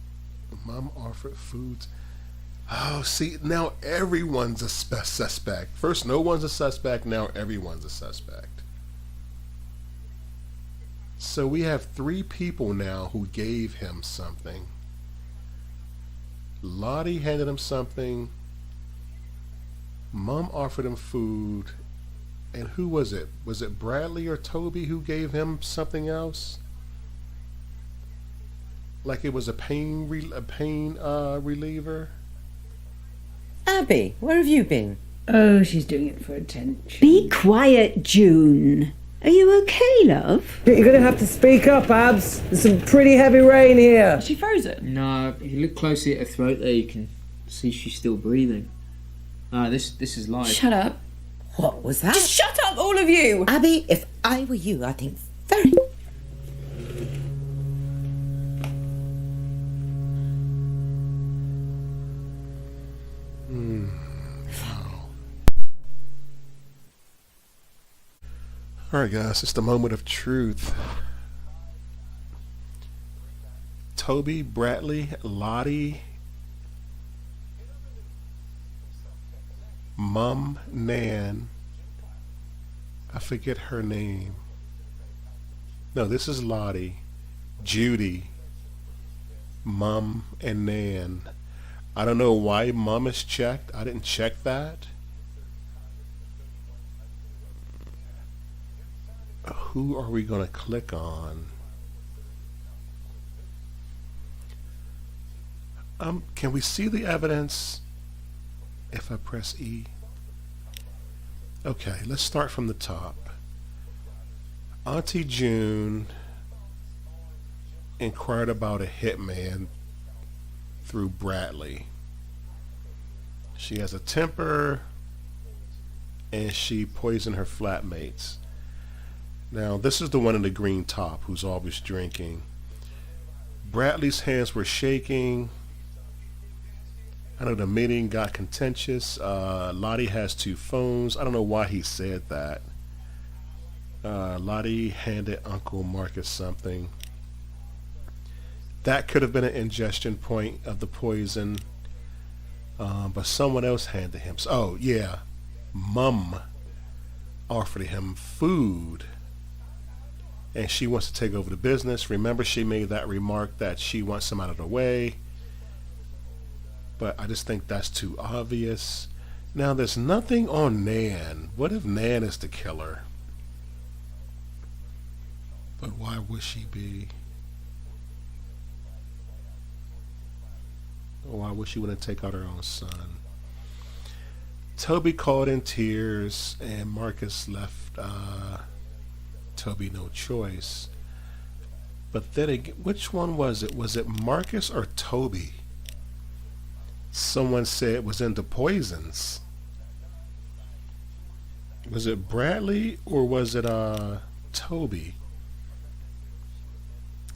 Mom offered foods. Oh, see, now everyone's a suspect. First, no one's a suspect. Now everyone's a suspect. So we have 3 people now who gave him something. Lottie handed him something. Mom offered him food. And who was it? Was it Bradley or Toby who gave him something else? Like it was a pain reliever? Abby, where have you been? Oh, she's doing it for attention. Be quiet, June. Are you okay, love? You're gonna have to speak up, Abs. There's some pretty heavy rain here. Is she frozen? No, if you look closely at her throat there, you can see she's still breathing. This is live. Shut up. What was that? Just shut up, all of you! Abby, if I were you, I think very... Alright guys, it's the moment of truth. Toby, Bradley, Lottie, Mum, Nan, I forget her name. No, this is Lottie, Judy, Mum, and Nan. I don't know why Mum is checked. I didn't check that. Who are we going to click on? Can we see the evidence if I press E? Okay, let's start from the top. Auntie June inquired about a hitman through Bradley. She has a temper and she poisoned her flatmates. Now, this is the one in the green top who's always drinking. Bradley's hands were shaking. I know the meeting got contentious. Lottie has 2 phones. I don't know why he said that. Lottie handed Uncle Marcus something. That could have been an ingestion point of the poison. But someone else handed him. Oh, yeah. Mum offered him food. And she wants to take over the business. Remember, she made that remark that she wants him out of the way. But I just think that's too obvious. Now, there's nothing on Nan. What if Nan is the killer? But why would she be? Why would she want to take out her own son? Toby called in tears, and Marcus left Toby no choice. But then again, which one was it? Was it Marcus or Toby? Someone said it was into poisons. Was it Bradley or was it Toby?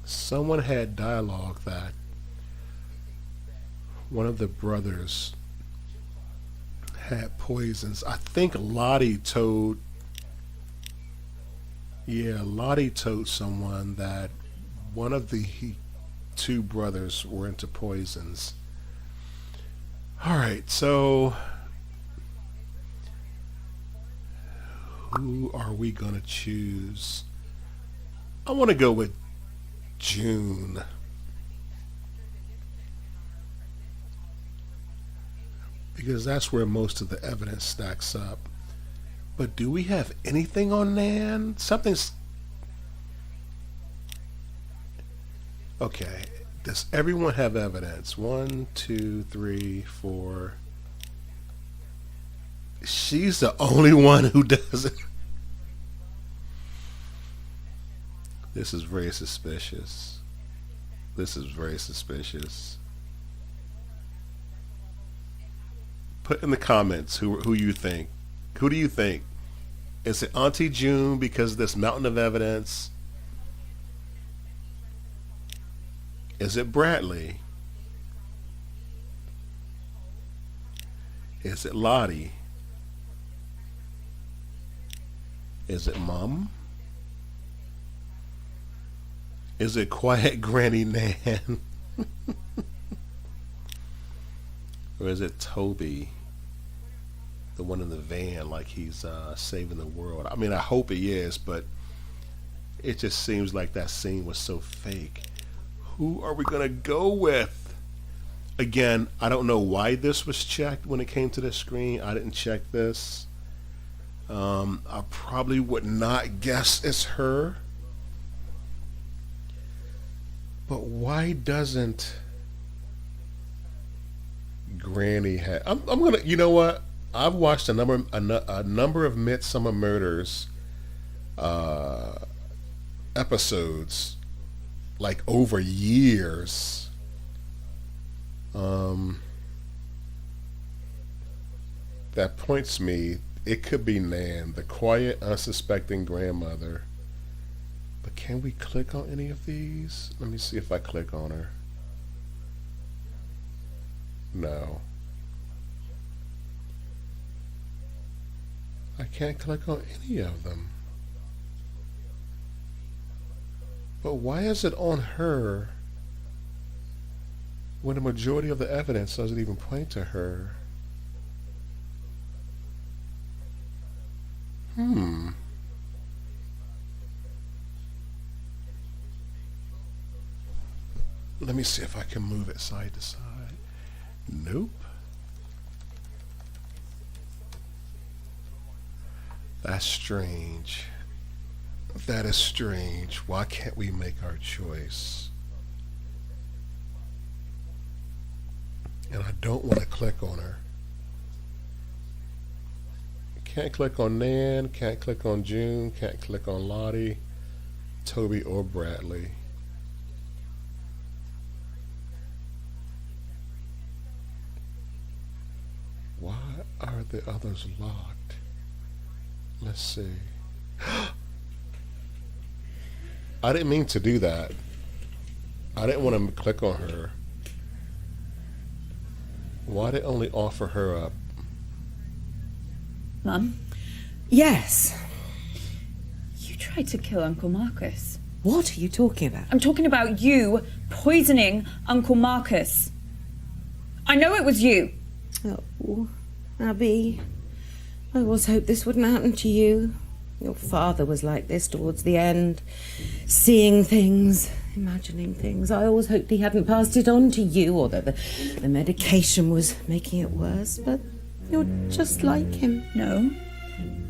Someone had dialogue that one of the brothers had poisons. I think Lottie told someone that one of the 2 brothers were into poisons. Alright, so who are we going to choose? I want to go with June. Because that's where most of the evidence stacks up. But do we have anything on Nan? Something's... Okay. Does everyone have evidence? 1, 2, 3, 4. she's the only one who does it. This is very suspicious. This is very suspicious. Put in the comments who you think. Who do you think? Is it Auntie June because of this mountain of evidence? Is it Bradley? Is it Lottie? Is it Mom? Is it Quiet Granny Nan? Or is it Toby? The one in the van, like he's saving the world. I mean, I hope he is, but it just seems like that scene was so fake. Who are we gonna go with? Again, I don't know why this was checked when it came to the screen. I didn't check this. I probably would not guess it's her. But why doesn't Granny have? I'm gonna. You know what? I've watched a number of Midsummer Murders episodes, like over years. That points me. It could be Nan, the quiet, unsuspecting grandmother. But can we click on any of these? Let me see if I click on her. No. I can't click on any of them. But why is it on her when the majority of the evidence doesn't even point to her? Let me see if I can move it side to side. Nope. That's strange. That is strange. Why can't we make our choice? And I don't want to click on her. Can't click on Nan, can't click on June, can't click on Lottie, Toby, or Bradley. Why are the others locked? Let's see. I didn't mean to do that. I didn't want to click on her. Why did it only offer her up? Mum? Yes. You tried to kill Uncle Marcus. What are you talking about? I'm talking about you poisoning Uncle Marcus. I know it was you. Oh, Abby, I always hoped this wouldn't happen to you. Your father was like this towards the end, seeing things, imagining things. I always hoped he hadn't passed it on to you, or that the medication was making it worse, but you're just like him. No,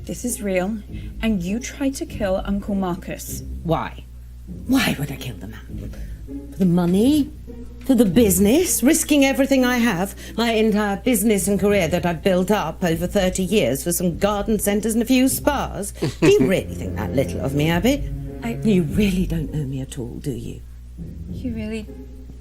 this is real, and you tried to kill Uncle Marcus. Why? Why would I kill the man? For the money? For the business? Risking everything I have? My entire business and career that I've built up over 30 years for some garden centres and a few spas? Do you really think that little of me, Abby? You really don't know me at all, do you? You really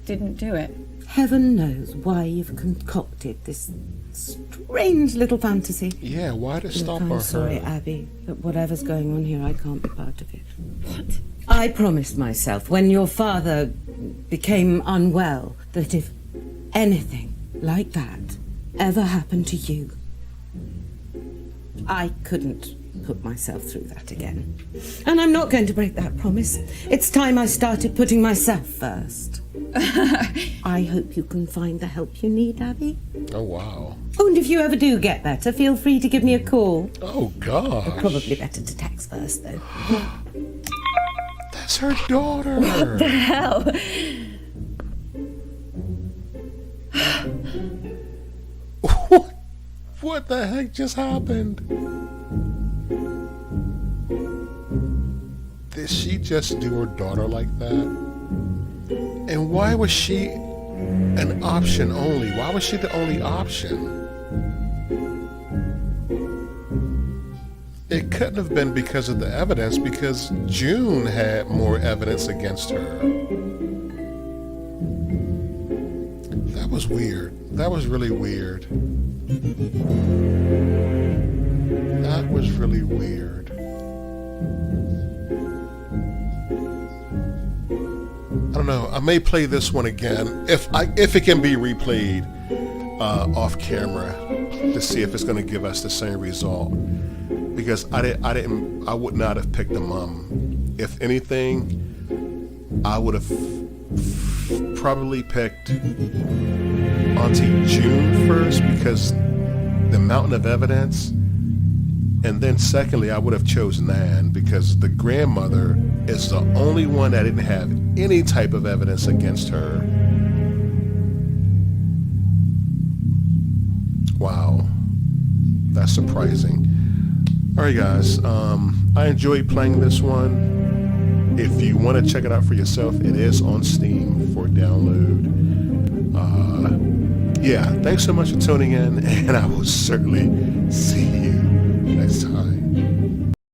didn't do it. Heaven knows why you've concocted this strange little fantasy. Yeah, why to stop I'm her? sorry, Abby, but whatever's going on here, I can't be part of it. What? I promised myself when your father became unwell that if anything like that ever happened to you, I couldn't put myself through that again. And I'm not going to break that promise. It's time I started putting myself first. I hope you can find the help you need, Abby. Oh, wow. Oh, and if you ever do get better, feel free to give me a call. Oh, gosh. Probably better to text first, though. That's her daughter. What the hell? What the heck just happened? Did she just do her daughter like that? And why was she an option only? Why was she the only option? it couldn't have been because of the evidence, because June had more evidence against her. That was weird. That was really weird. That was really weird. I don't know. I may play this one again if it can be replayed off camera to see if it's going to give us the same result. Because I would not have picked the mom. If anything, I would have probably picked Auntie June first because the mountain of evidence, and then secondly, I would have chosen Nan because the grandmother is the only one that didn't have any type of evidence against her. Wow, that's surprising. All right, guys, I enjoyed playing this one. If you want to check it out for yourself, it is on Steam for download. Yeah, thanks so much for tuning in, and I will certainly see you